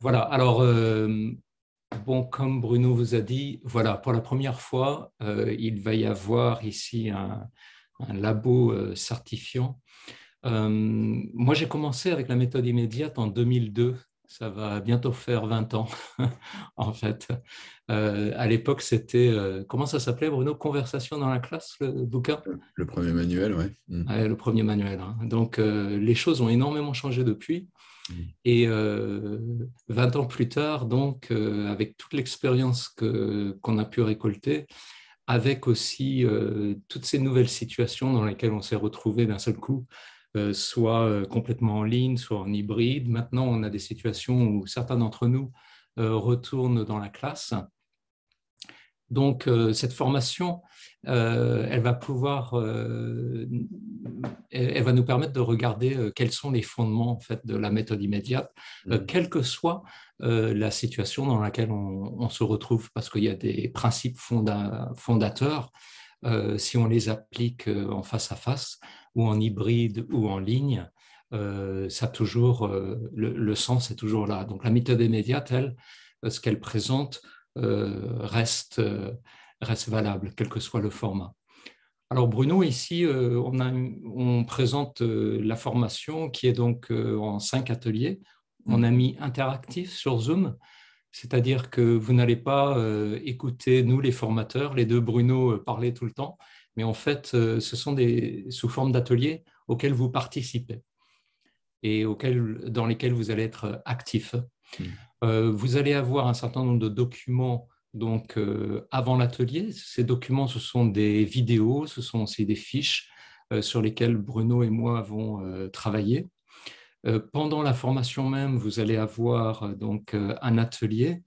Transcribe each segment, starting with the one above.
Voilà, alors, bon, comme Bruno vous a dit, voilà, pour la première fois, il va y avoir ici un labo certifiant. Moi, j'ai commencé avec la méthode immédiate en 2002. Ça va bientôt faire 20 ans, en fait. À l'époque, c'était, comment ça s'appelait, Bruno? Conversation dans la classe, le bouquin? Le premier manuel, ouais. Ouais, le premier manuel, hein. Donc, les choses ont énormément changé depuis. Mm. Et 20 ans plus tard, donc, avec toute l'expérience qu'on a pu récolter, avec aussi toutes ces nouvelles situations dans lesquelles on s'est retrouvé d'un seul coup, soit complètement en ligne, soit en hybride. Maintenant, on a des situations où certains d'entre nous retournent dans la classe. Donc, cette formation, elle va elle va nous permettre de regarder quels sont les fondements en fait de la méthode immédiate, Mm. quelle que soit la situation dans laquelle on se retrouve, parce qu'il y a des principes fondateurs. Si on les applique en face à face, ou en hybride, ou en ligne, ça toujours le sens est toujours là. Donc, la méthode immédiate, elle, ce qu'elle présente reste valable, quel que soit le format. Alors Bruno, ici, on présente la formation qui est donc en 5 ateliers. On a Mm. mis interactif sur Zoom, c'est-à-dire que vous n'allez pas écouter, nous les formateurs, les deux Bruno, parler tout le temps, mais en fait, ce sont sous forme d'ateliers auxquels vous participez et dans lesquels vous allez être actif. Mm. Vous allez avoir un certain nombre de documents donc, avant l'atelier. Ces documents, ce sont des vidéos, ce sont aussi des fiches sur lesquelles Bruno et moi avons travaillé. Pendant la formation même, vous allez avoir donc un atelier.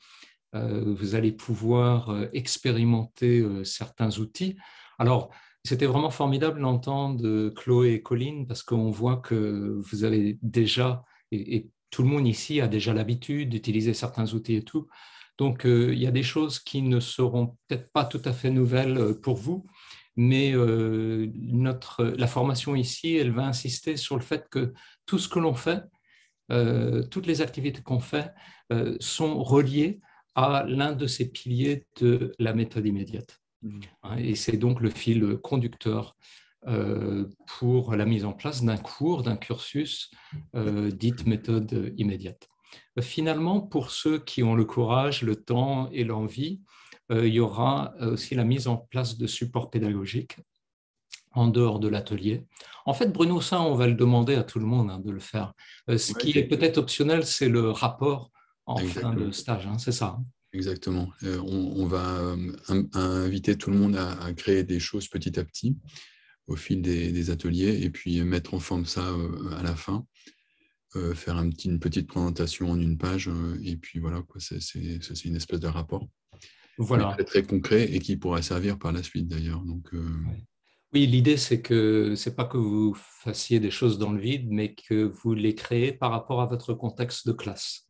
Vous allez pouvoir expérimenter certains outils. Alors, c'était vraiment formidable d'entendre Chloé et Colline parce qu'on voit que vous avez déjà, et tout le monde ici a déjà l'habitude d'utiliser certains outils et tout. Donc, il y a des choses qui ne seront peut-être pas tout à fait nouvelles pour vous, mais la formation ici, elle va insister sur le fait que tout ce que l'on fait, toutes les activités qu'on fait sont reliées à l'un de ces piliers de la méthode immédiate. Mm. Et c'est donc le fil conducteur pour la mise en place d'un cours, d'un cursus dite méthode immédiate. Finalement, pour ceux qui ont le courage, le temps et l'envie, il y aura aussi la mise en place de supports pédagogiques en dehors de l'atelier. En fait, Bruno, ça, on va le demander à tout le monde de le faire. Ce Ouais, qui est peut-être optionnel, c'est le rapport en fin de exactement. stage, c'est ça. Exactement. On va inviter tout le monde à créer des choses petit à petit au fil des ateliers et puis mettre en forme ça à la fin, faire une petite présentation en une page et puis voilà, quoi, c'est une espèce de rapport, mais Voilà. très très concret et qui pourra servir par la suite d'ailleurs. Donc, Ouais. Oui, l'idée, c'est que c'est pas que vous fassiez des choses dans le vide, mais que vous les créez par rapport à votre contexte de classe.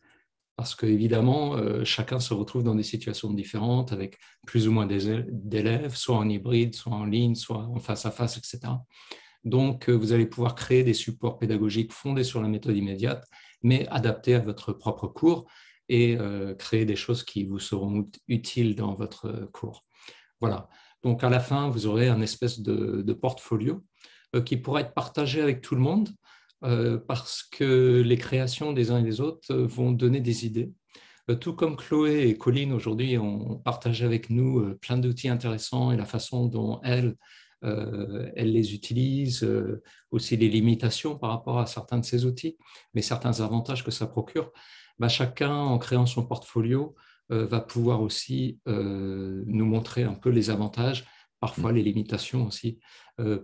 Parce qu'évidemment, chacun se retrouve dans des situations différentes avec plus ou moins d'élèves, soit en hybride, soit en ligne, soit en face à face, etc. Donc, vous allez pouvoir créer des supports pédagogiques fondés sur la méthode immédiate, mais adaptés à votre propre cours et créer des choses qui vous seront utiles dans votre cours. Voilà. Donc, à la fin, vous aurez un espèce de portfolio qui pourra être partagé avec tout le monde parce que les créations des uns et des autres vont donner des idées. Tout comme Chloé et Colline aujourd'hui ont partagé avec nous plein d'outils intéressants et la façon dont elles les utilisent, aussi les limitations par rapport à certains de ces outils, mais certains avantages que ça procure. Bah, chacun, en créant son portfolio, va pouvoir aussi nous montrer un peu les avantages, parfois les limitations aussi,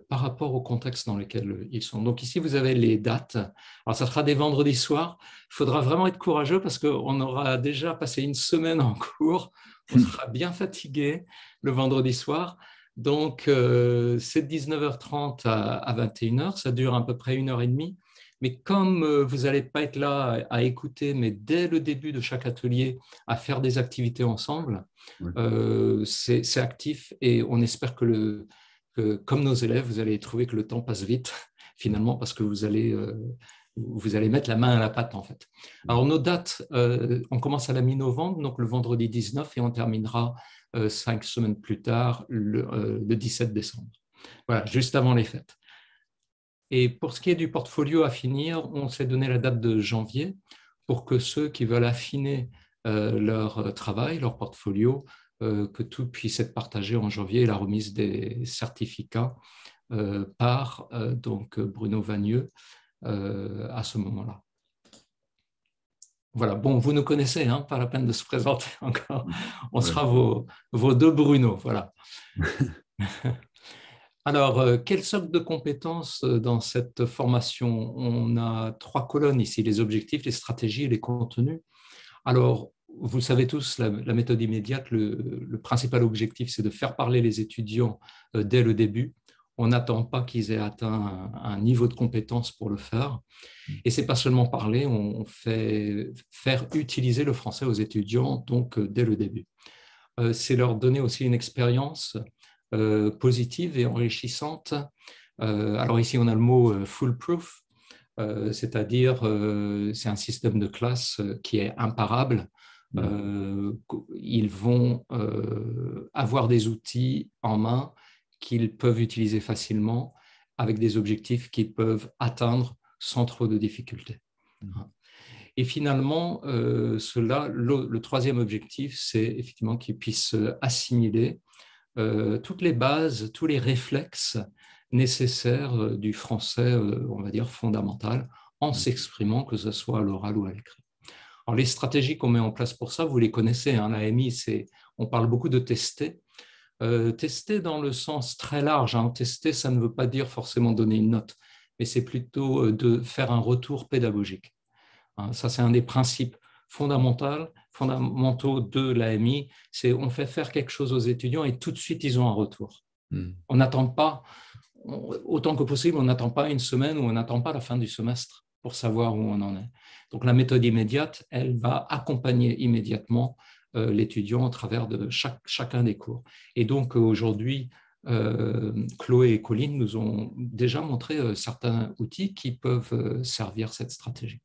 par rapport au contexte dans lequel ils sont. Donc ici, vous avez les dates. Alors, ça sera des vendredis soirs. Il faudra vraiment être courageux parce qu'on aura déjà passé une semaine en cours. On sera bien fatigué le vendredi soir. Donc, c'est de 19h30 à 21h. Ça dure à peu près 1 heure et demie. Mais comme vous n'allez pas être là à écouter, mais dès le début de chaque atelier, à faire des activités ensemble, ouais. c'est actif et on espère que, comme nos élèves, vous allez trouver que le temps passe vite, finalement, parce que vous allez vous allez mettre la main à la pâte en fait. Alors nos dates, on commence à la mi-novembre, donc le vendredi 19 et on terminera 5 semaines plus tard, le 17 décembre. Voilà, juste avant les fêtes. Et pour ce qui est du portfolio à finir, on s'est donné la date de janvier pour que ceux qui veulent affiner leur travail, leur portfolio, que tout puisse être partagé en janvier et la remise des certificats par donc Bruno Vagneux à ce moment-là. Voilà, bon, vous nous connaissez, hein, pas la peine de se présenter encore. On sera vos deux Bruno, voilà. Alors, quel socle de compétences dans cette formation? On a 3 colonnes ici, les objectifs, les stratégies et les contenus. Alors, vous le savez tous, la méthode immédiate, le principal objectif, c'est de faire parler les étudiants dès le début. On n'attend pas qu'ils aient atteint un niveau de compétence pour le faire. Et ce n'est pas seulement parler, on fait faire utiliser le français aux étudiants donc dès le début. C'est leur donner aussi une expérience positive et enrichissante. Alors ici, on a le mot foolproof, c'est-à-dire c'est un système de classe qui est imparable. Ils vont avoir des outils en main qu'ils peuvent utiliser facilement avec des objectifs qu'ils peuvent atteindre sans trop de difficultés. Et finalement, le troisième objectif, c'est effectivement qu'ils puissent assimiler toutes les bases, tous les réflexes nécessaires du français, on va dire, fondamental, en s'exprimant, que ce soit à l'oral ou à l'écrit. Alors, les stratégies qu'on met en place pour ça, vous les connaissez, hein, l'AMI, on parle beaucoup de tester. Tester dans le sens très large, hein. Tester, ça ne veut pas dire forcément donner une note, mais c'est plutôt de faire un retour pédagogique. Hein, ça, c'est un des principes fondamentaux de l'AMI, c'est on fait faire quelque chose aux étudiants et tout de suite, ils ont un retour. On n'attend pas, autant que possible, on n'attend pas une semaine ou on n'attend pas la fin du semestre pour savoir où on en est. Donc, la méthode immédiate, elle va accompagner immédiatement l'étudiant au travers de chacun des cours. Et donc, aujourd'hui, Chloé et Colline nous ont déjà montré certains outils qui peuvent servir cette stratégie.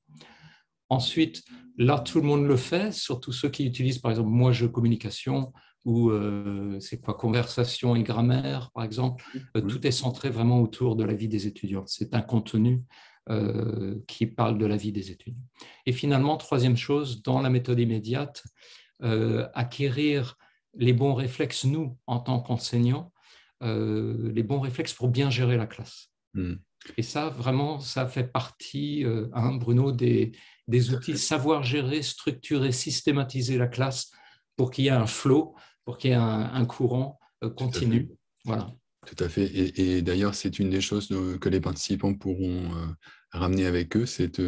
Ensuite, là, tout le monde le fait, surtout ceux qui utilisent, par exemple, Moi, je communication ou c'est quoi, conversation et grammaire, par exemple. Tout est centré vraiment autour de la vie des étudiants. C'est un contenu qui parle de la vie des étudiants. Et finalement, troisième chose, dans la méthode immédiate, acquérir les bons réflexes, nous, en tant qu'enseignants, les bons réflexes pour bien gérer la classe. Et ça, vraiment, ça fait partie, hein, Bruno, des outils, savoir gérer, structurer, systématiser la classe pour qu'il y ait un flow, pour qu'il y ait un courant continu. Voilà. Tout à fait. Et d'ailleurs, c'est une des choses que les participants pourront ramener avec eux, c'est,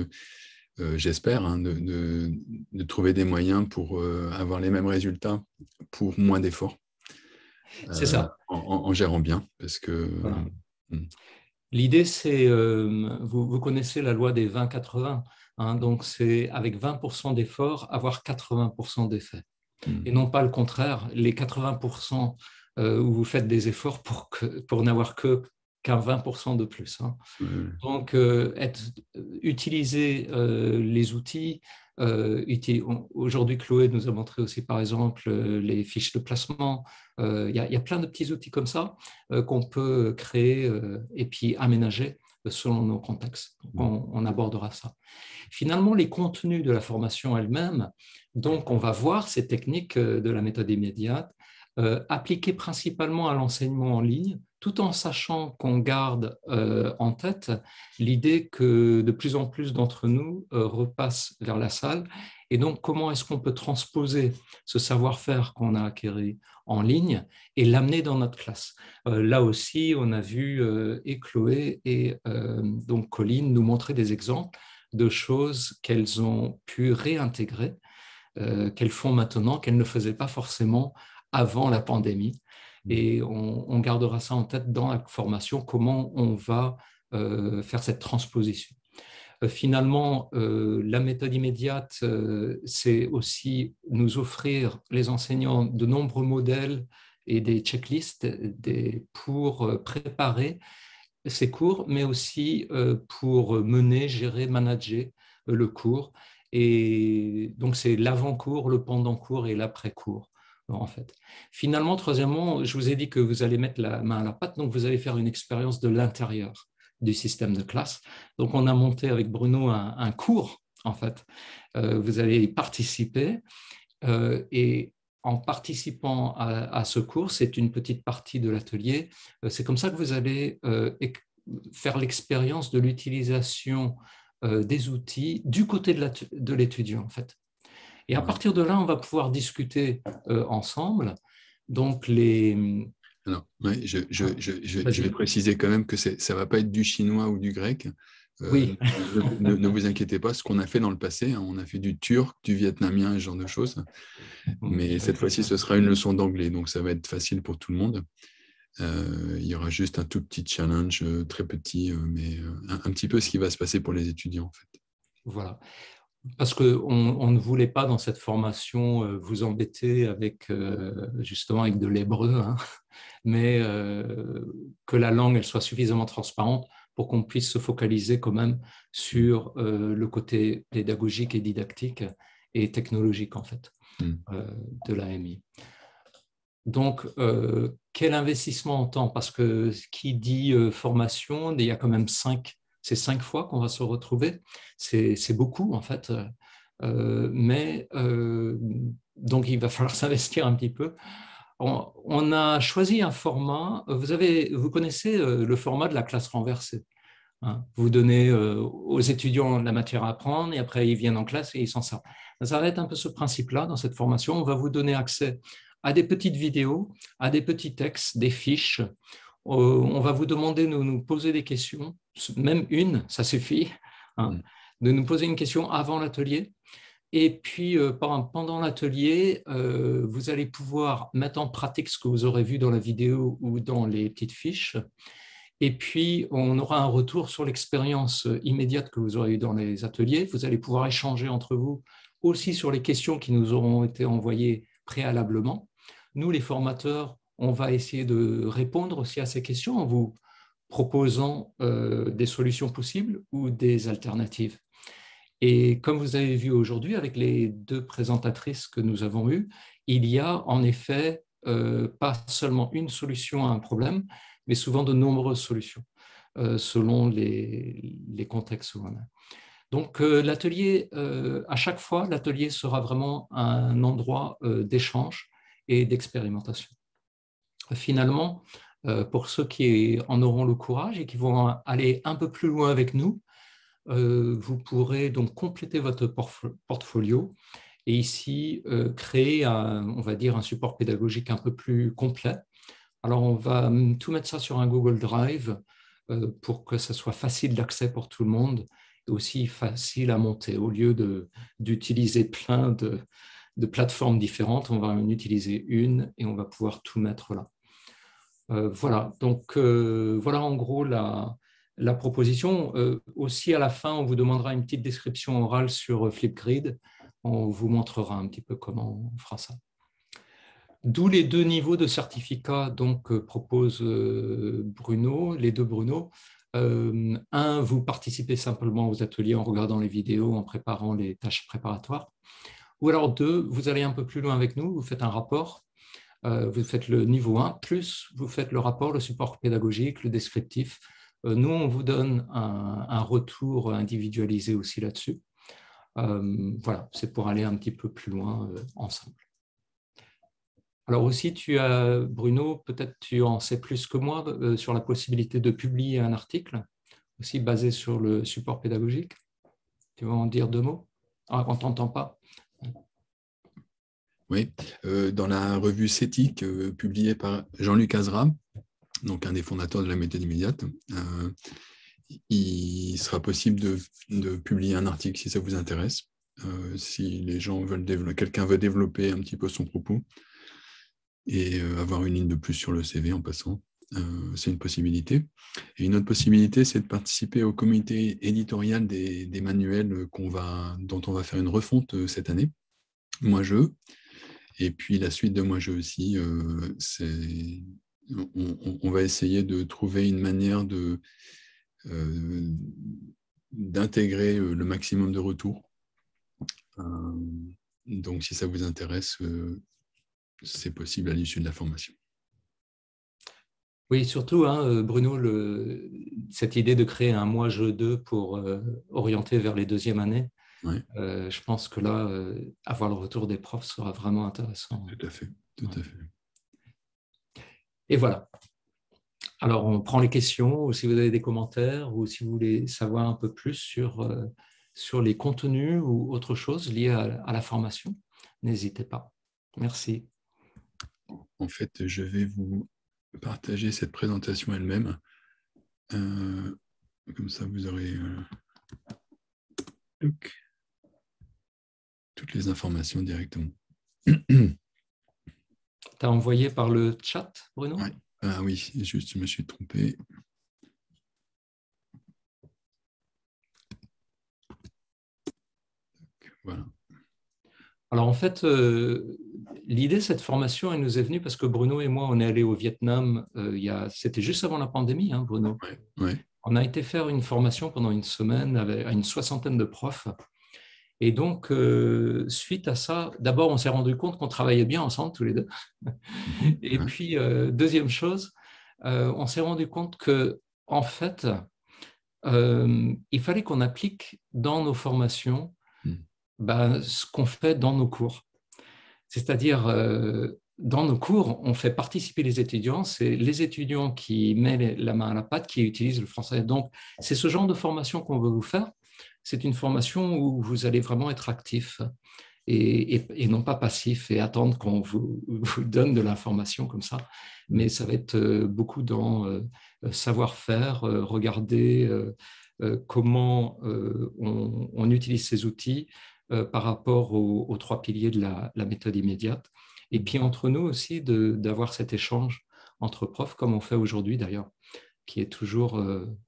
j'espère, hein, de trouver des moyens pour avoir les mêmes résultats pour moins d'efforts. C'est ça. En gérant bien, parce que... Voilà. L'idée, c'est, vous connaissez la loi des 20-80, hein, donc c'est avec 20% d'efforts, avoir 80% d'effets. Et non pas le contraire, les 80% où vous faites des efforts pour n'avoir qu'un 20% de plus. Hein. Donc, utiliser les outils. Aujourd'hui, Chloé nous a montré aussi, par exemple, les fiches de placement. Il y a plein de petits outils comme ça qu'on peut créer et puis aménager selon nos contextes. Donc, on abordera ça. Finalement, les contenus de la formation elle-même, donc on va voir ces techniques de la méthode immédiate appliquées principalement à l'enseignement en ligne, tout en sachant qu'on garde en tête l'idée que de plus en plus d'entre nous repassent vers la salle. Et donc, comment est-ce qu'on peut transposer ce savoir-faire qu'on a acquis en ligne et l'amener dans notre classe? Là aussi, on a vu et Chloé et donc Colline nous montrer des exemples de choses qu'elles ont pu réintégrer, qu'elles font maintenant, qu'elles ne faisaient pas forcément avant la pandémie. Et on gardera ça en tête dans la formation, comment on va faire cette transposition. Finalement, la méthode immédiate, c'est aussi nous offrir, les enseignants, de nombreux modèles et des checklists pour préparer ces cours, mais aussi pour mener, gérer, manager le cours. Et donc, c'est l'avant-cours, le pendant-cours et l'après-cours, en fait. Finalement, troisièmement, je vous ai dit que vous allez mettre la main à la pâte, donc vous allez faire une expérience de l'intérieur du système de classe. Donc, on a monté avec Bruno un cours, en fait. Vous allez y participer et en participant à ce cours, c'est une petite partie de l'atelier, c'est comme ça que vous allez faire l'expérience de l'utilisation des outils du côté de l'étudiant, en fait. Et à partir de là, on va pouvoir discuter ensemble. Donc, Alors, ouais, je vais préciser quand même que ça ne va pas être du chinois ou du grec. Oui. Ne vous inquiétez pas, ce qu'on a fait dans le passé, hein, on a fait du turc, du vietnamien, ce genre de choses. Mais cette fois-ci, ce sera une leçon d'anglais, donc ça va être facile pour tout le monde. Il y aura juste un tout petit challenge, très petit, mais un petit peu ce qui va se passer pour les étudiants, en fait. Voilà. Parce qu'on ne voulait pas dans cette formation vous embêter avec justement avec de l'hébreu, hein, mais que la langue elle soit suffisamment transparente pour qu'on puisse se focaliser quand même sur le côté pédagogique et didactique et technologique en fait de l'AMI. Donc, quel investissement en temps? Parce que qui dit formation, il y a quand même c'est 5 fois qu'on va se retrouver. C'est beaucoup, en fait. Mais donc, il va falloir s'investir un petit peu. On a choisi un format. Vous connaissez le format de la classe renversée. Hein. Vous donnez aux étudiants la matière à apprendre et après, ils viennent en classe et ils s'en sortent. Ça va être un peu ce principe-là dans cette formation. On va vous donner accès à des petites vidéos, à des petits textes, des fiches. On va vous demander de nous poser des questions, même une, ça suffit, hein, de nous poser une question avant l'atelier. Et puis, pendant l'atelier, vous allez pouvoir mettre en pratique ce que vous aurez vu dans la vidéo ou dans les petites fiches. Et puis, on aura un retour sur l'expérience immédiate que vous aurez eue dans les ateliers. Vous allez pouvoir échanger entre vous aussi sur les questions qui nous auront été envoyées préalablement. Nous, les formateurs, on va essayer de répondre aussi à ces questions en vous proposant des solutions possibles ou des alternatives. Et comme vous avez vu aujourd'hui avec les 2 présentatrices que nous avons eues, il y a en effet pas seulement une solution à un problème, mais souvent de nombreuses solutions selon les contextes où on est. Donc l'atelier, à chaque fois, l'atelier sera vraiment un endroit d'échange et d'expérimentation. Finalement, pour ceux qui en auront le courage et qui vont aller un peu plus loin avec nous, vous pourrez donc compléter votre portfolio et ici créer on va dire un support pédagogique un peu plus complet. Alors on va tout mettre ça sur un Google Drive pour que ça soit facile d'accès pour tout le monde et aussi facile à monter. Au lieu d'utiliser plein de plateformes différentes, on va en utiliser une et on va pouvoir tout mettre là. Voilà, donc voilà en gros la proposition. Aussi, à la fin, on vous demandera une petite description orale sur Flipgrid. On vous montrera un petit peu comment on fera ça. D'où les 2 niveaux de certificat propose Bruno, les 2 Bruno. Un, vous participez simplement aux ateliers en regardant les vidéos, en préparant les tâches préparatoires. Ou alors 2, vous allez un peu plus loin avec nous, vous faites un rapport. Vous faites le niveau 1, plus vous faites le rapport, le support pédagogique, le descriptif. Nous, on vous donne un retour individualisé aussi là-dessus. Voilà, c'est pour aller un petit peu plus loin ensemble. Alors aussi, Bruno, peut-être tu en sais plus que moi sur la possibilité de publier un article, aussi basé sur le support pédagogique. Tu veux en dire 2 mots? Ah, on ne t'entend pas. Oui, dans la revue CETIC, publiée par Jean-Luc Azra, donc un des fondateurs de la méthode immédiate, il sera possible de publier un article si ça vous intéresse, si les gens quelqu'un veut développer un petit peu son propos et avoir une ligne de plus sur le CV en passant. C'est une possibilité. Et une autre possibilité, c'est de participer au comité éditorial des manuels dont on va faire une refonte cette année. Moi, et puis la suite de Moi, aussi, on va essayer de trouver une manière d'intégrer le maximum de retours. Donc, si ça vous intéresse, c'est possible à l'issue de la formation. Oui, surtout, hein, Bruno, cette idée de créer un mois jeu 2 pour orienter vers les deuxièmes années, Ouais, je pense que là, avoir le retour des profs sera vraiment intéressant. tout à fait, tout à fait. Et voilà. Alors, on prend les questions, ou si vous avez des commentaires, ou si vous voulez savoir un peu plus sur les contenus ou autre chose lié à la formation, n'hésitez pas. Merci. En fait, je vais vous partager cette présentation elle-même. Comme ça, vous aurez toutes les informations directement. Tu as envoyé par le chat, Bruno? Ouais. Ah oui, juste, je me suis trompé. Voilà. Alors en fait, l'idée de cette formation, elle nous est venue parce que Bruno et moi, on est allés au Vietnam, c'était juste avant la pandémie, hein, Bruno. Ouais, ouais. On a été faire une formation pendant une semaine à une soixantaine de profs. Et donc, suite à ça, d'abord, on s'est rendu compte qu'on travaillait bien ensemble, tous les deux. Et Ouais. puis, deuxième chose, on s'est rendu compte que, en fait, il fallait qu'on applique dans nos formations ce qu'on fait dans nos cours. C'est-à-dire, dans nos cours, on fait participer les étudiants. C'est les étudiants qui mettent la main à la pâte, qui utilisent le français. Donc, c'est ce genre de formation qu'on veut vous faire. C'est une formation où vous allez vraiment être actif et non pas passif et attendre qu'on vous donne de l'information comme ça. Mais ça va être beaucoup dans savoir-faire, regarder comment on utilise ces outils par rapport aux trois piliers de la méthode immédiate. Et puis entre nous aussi, d'avoir cet échange entre profs, comme on fait aujourd'hui d'ailleurs, qui est toujours,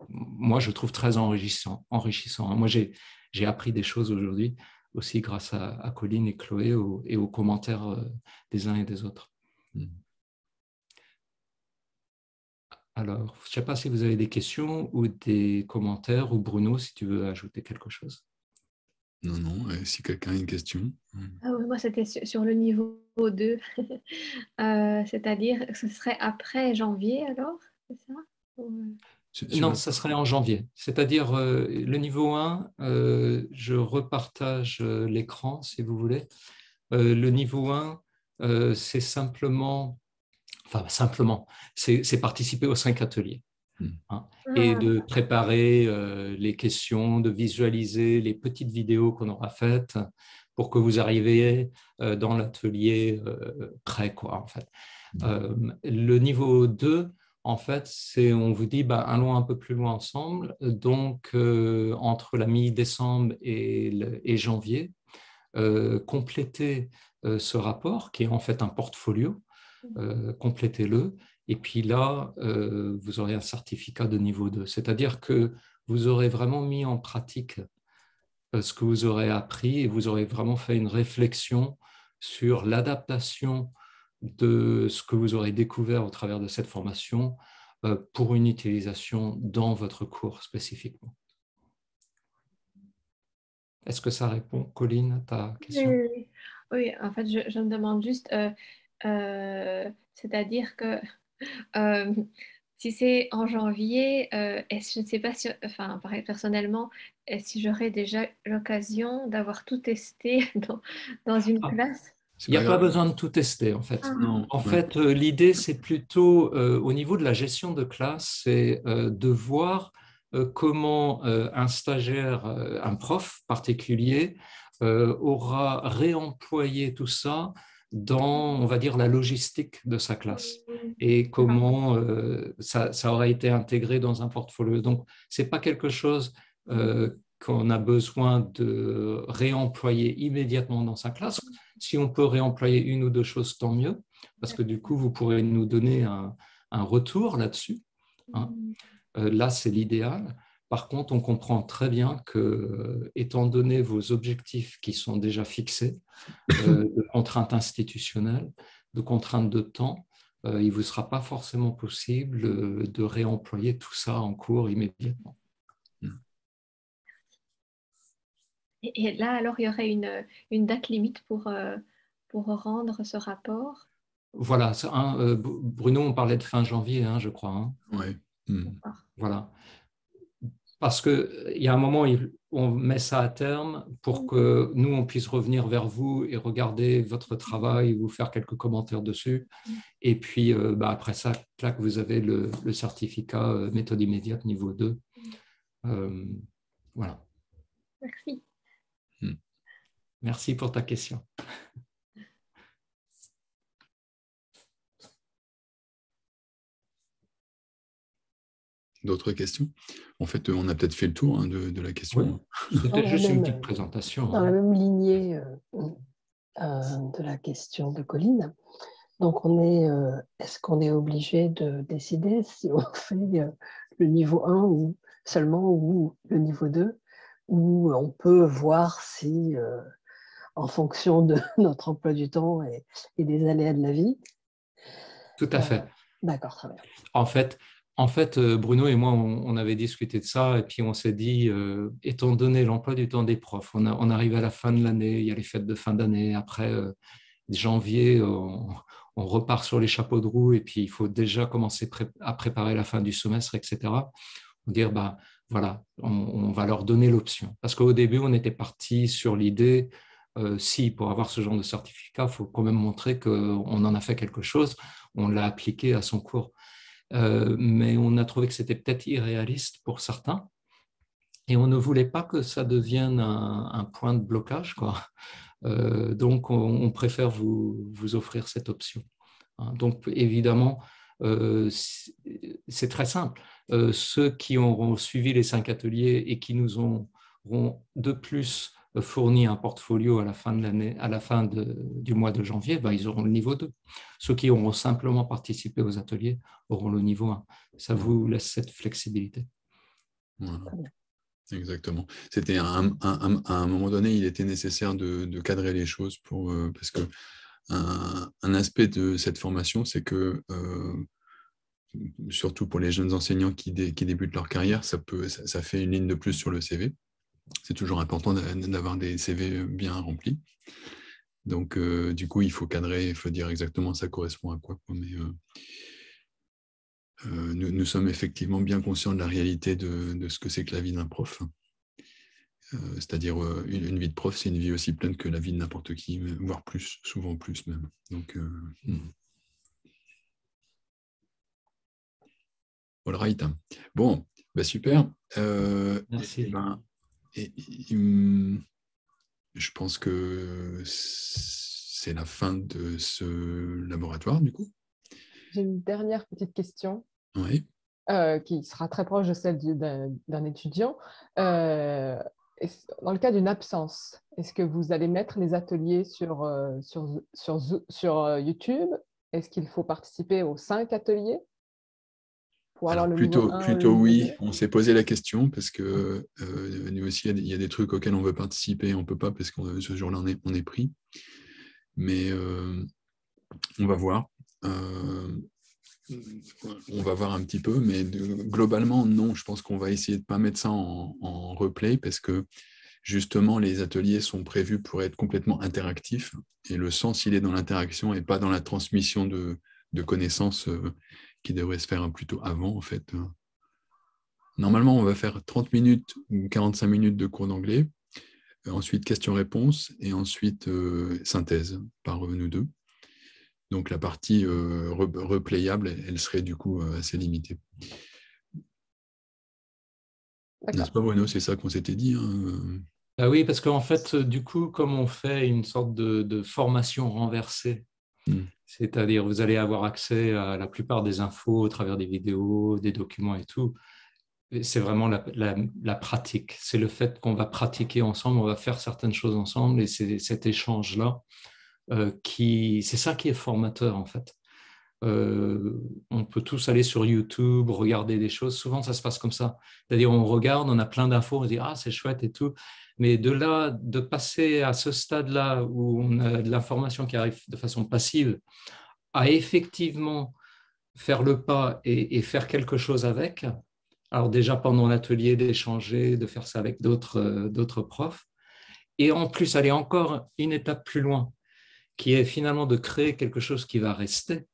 moi je trouve très enrichissant. Moi j'ai appris des choses aujourd'hui aussi grâce à Colline et Chloé et aux commentaires des uns et des autres. Alors, je ne sais pas si vous avez des questions ou des commentaires, ou Bruno, si tu veux ajouter quelque chose. Non, non, si quelqu'un a une question. Ah ouais, moi, c'était sur le niveau 2. C'est-à-dire que ce serait après janvier, alors, c'est ça? Non, ça serait en janvier. C'est-à-dire, le niveau 1, je repartage l'écran, si vous voulez. Le niveau 1, c'est simplement, c'est participer aux 5 ateliers. Hein, et de préparer les questions, de visualiser les petites vidéos qu'on aura faites pour que vous arriviez dans l'atelier prêt, quoi, en fait. Le niveau 2, en fait, c'est on vous dit, allons un peu plus loin ensemble. Donc, entre la mi-décembre et janvier, complétez ce rapport qui est en fait un portfolio, complétez-le. Et puis là, vous aurez un certificat de niveau 2. C'est-à-dire que vous aurez vraiment mis en pratique ce que vous aurez appris et vous aurez vraiment fait une réflexion sur l'adaptation de ce que vous aurez découvert au travers de cette formation pour une utilisation dans votre cours spécifiquement. Est-ce que ça répond, Colline, à ta question? Oui, en fait, je me demande juste, c'est-à-dire que euh, si c'est en janvier, je ne sais pas si, enfin, personnellement, si j'aurais déjà l'occasion d'avoir tout testé dans une classe. Il n'y a pas besoin de tout tester, en fait. Non, En fait, l'idée, c'est plutôt, au niveau de la gestion de classe, c'est de voir comment un stagiaire, un prof particulier, aura réemployé tout ça dans, on va dire, la logistique de sa classe et comment ça aura été intégré dans un portfolio. Donc, ce n'est pas quelque chose qu'on a besoin de réemployer immédiatement dans sa classe. Si on peut réemployer une ou deux choses, tant mieux, parce que du coup, vous pourrez nous donner un retour là-dessus. Hein. Là, c'est l'idéal. Par contre, on comprend très bien que, étant donné vos objectifs qui sont déjà fixés, de contraintes institutionnelles, de contraintes de temps, il ne vous sera pas forcément possible de réemployer tout ça en cours immédiatement. Et là, alors, il y aurait une date limite pour rendre ce rapport. Voilà, Bruno, on parlait de fin janvier, je crois. Ouais. Voilà. Parce qu'il y a un moment, on met ça à terme pour que nous, on puisse revenir vers vous et regarder votre travail, vous faire quelques commentaires dessus. Et puis, après ça, là, que vous avez le certificat méthode immédiate niveau 2. Voilà. Merci. Merci pour ta question. D'autres questions? En fait, on a peut-être fait le tour de la question. Oui. C'était juste une petite présentation. Dans la même lignée de la question de Colline. Donc, est-ce qu'on est obligé de décider si on fait le niveau 1 ou seulement ou le niveau 2, ou on peut voir si, en fonction de notre emploi du temps et des aléas de la vie. Tout à fait. D'accord, très bien. En fait, Bruno et moi, on avait discuté de ça et puis on s'est dit, étant donné l'emploi du temps des profs, on arrive à la fin de l'année, il y a les fêtes de fin d'année, après janvier, on repart sur les chapeaux de roue et puis il faut déjà commencer à préparer la fin du semestre, etc. On dire, voilà, on va leur donner l'option. Parce qu'au début, on était parti sur l'idée, si pour avoir ce genre de certificat, il faut quand même montrer qu'on en a fait quelque chose, on l'a appliqué à son cours. Mais on a trouvé que c'était peut-être irréaliste pour certains et on ne voulait pas que ça devienne un point de blocage, quoi. Donc, on préfère vous offrir cette option. Donc, évidemment, c'est très simple. Ceux qui auront suivi les 5 ateliers et qui nous auront de plus fourni un portfolio à la fin de l'année, à la fin du mois de janvier, ils auront le niveau 2. Ceux qui auront simplement participé aux ateliers auront le niveau 1. Ça vous laisse cette flexibilité. Voilà. Exactement. C'était à un moment donné, il était nécessaire de cadrer les choses parce que un aspect de cette formation, c'est que surtout pour les jeunes enseignants qui débutent leur carrière, ça fait une ligne de plus sur le CV. C'est toujours important d'avoir des CV bien remplis. Donc, du coup, il faut cadrer, il faut dire exactement ça correspond à quoi. Mais nous sommes effectivement bien conscients de la réalité de ce que c'est que la vie d'un prof. C'est-à-dire, une vie de prof, c'est une vie aussi pleine que la vie de n'importe qui, voire plus, souvent plus même. Donc, all right. Bon, super. Merci. Je pense que c'est la fin de ce laboratoire, du coup. J'ai une dernière petite question. Oui. Qui sera très proche de celle d'un étudiant. Dans le cas d'une absence, est-ce que vous allez mettre les ateliers sur YouTube? Est-ce qu'il faut participer aux 5 ateliers? Alors, plutôt oui, on s'est posé la question parce que nous aussi, il y a des trucs auxquels on veut participer, on ne peut pas parce que ce jour-là, on est pris. Mais on va voir. On va voir un petit peu, mais globalement, non, je pense qu'on va essayer de ne pas mettre ça en replay parce que justement, les ateliers sont prévus pour être complètement interactifs et le sens, il est dans l'interaction et pas dans la transmission de connaissances qui devrait se faire plutôt avant, en fait. Normalement, on va faire 30 minutes ou 45 minutes de cours d'anglais, ensuite questions-réponses et ensuite synthèse par nous deux. Donc, la partie replayable, elle serait du coup assez limitée. N'est-ce pas, Bruno? C'est ça qu'on s'était dit, hein. Oui, parce qu'en fait, du coup, comme on fait une sorte de formation renversée, c'est-à-dire vous allez avoir accès à la plupart des infos au travers des vidéos, des documents et tout, c'est vraiment la pratique. C'est le fait qu'on va pratiquer ensemble, on va faire certaines choses ensemble et c'est cet échange-là c'est ça qui est formateur en fait. On peut tous aller sur YouTube, regarder des choses. Souvent, ça se passe comme ça. C'est-à-dire, on regarde, on a plein d'infos, on se dit « Ah, c'est chouette et tout ». Mais de là, de passer à ce stade-là où on a de l'information qui arrive de façon passive à effectivement faire le pas et faire quelque chose avec. Alors déjà pendant l'atelier, d'échanger, de faire ça avec d'autres profs. Et en plus, aller encore une étape plus loin, qui est finalement de créer quelque chose qui va rester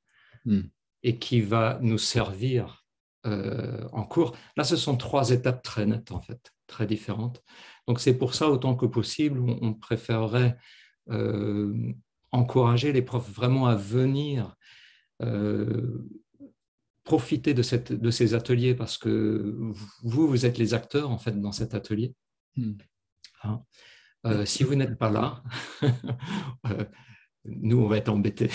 et qui va nous servir en cours. Là, ce sont 3 étapes très nettes, en fait, très différentes. Donc, c'est pour ça, autant que possible, on préférerait encourager les profs vraiment à venir profiter de ces ateliers parce que vous êtes les acteurs, en fait, dans cet atelier. Hein? Si vous n'êtes pas là, nous, on va être embêtés.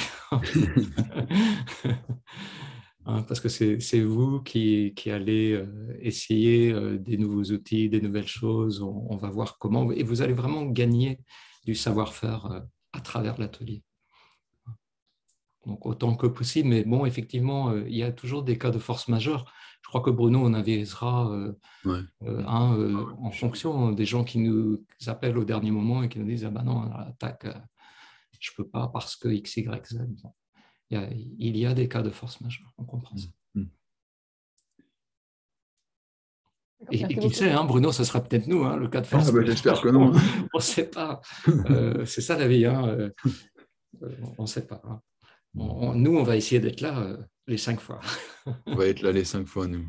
Hein, parce que c'est vous qui allez essayer des nouveaux outils, des nouvelles choses. On va voir comment. Et vous allez vraiment gagner du savoir-faire à travers l'atelier. Donc, autant que possible. Mais bon, effectivement, il y a toujours des cas de force majeure. Je crois que Bruno en avisera en fonction des gens qui nous appellent au dernier moment et qui nous disent « Ah ben non, attaque, je ne peux pas parce que X, Y, Z. » Il y a des cas de force majeure, on comprend ça. Et qui sait, hein, Bruno, ce sera peut-être nous, hein, le cas de force majeure. J'espère que non. On ne sait pas. C'est ça la vie. Hein. On ne sait pas. Hein. Nous, on va essayer d'être là les 5 fois. On va être là les 5 fois, nous.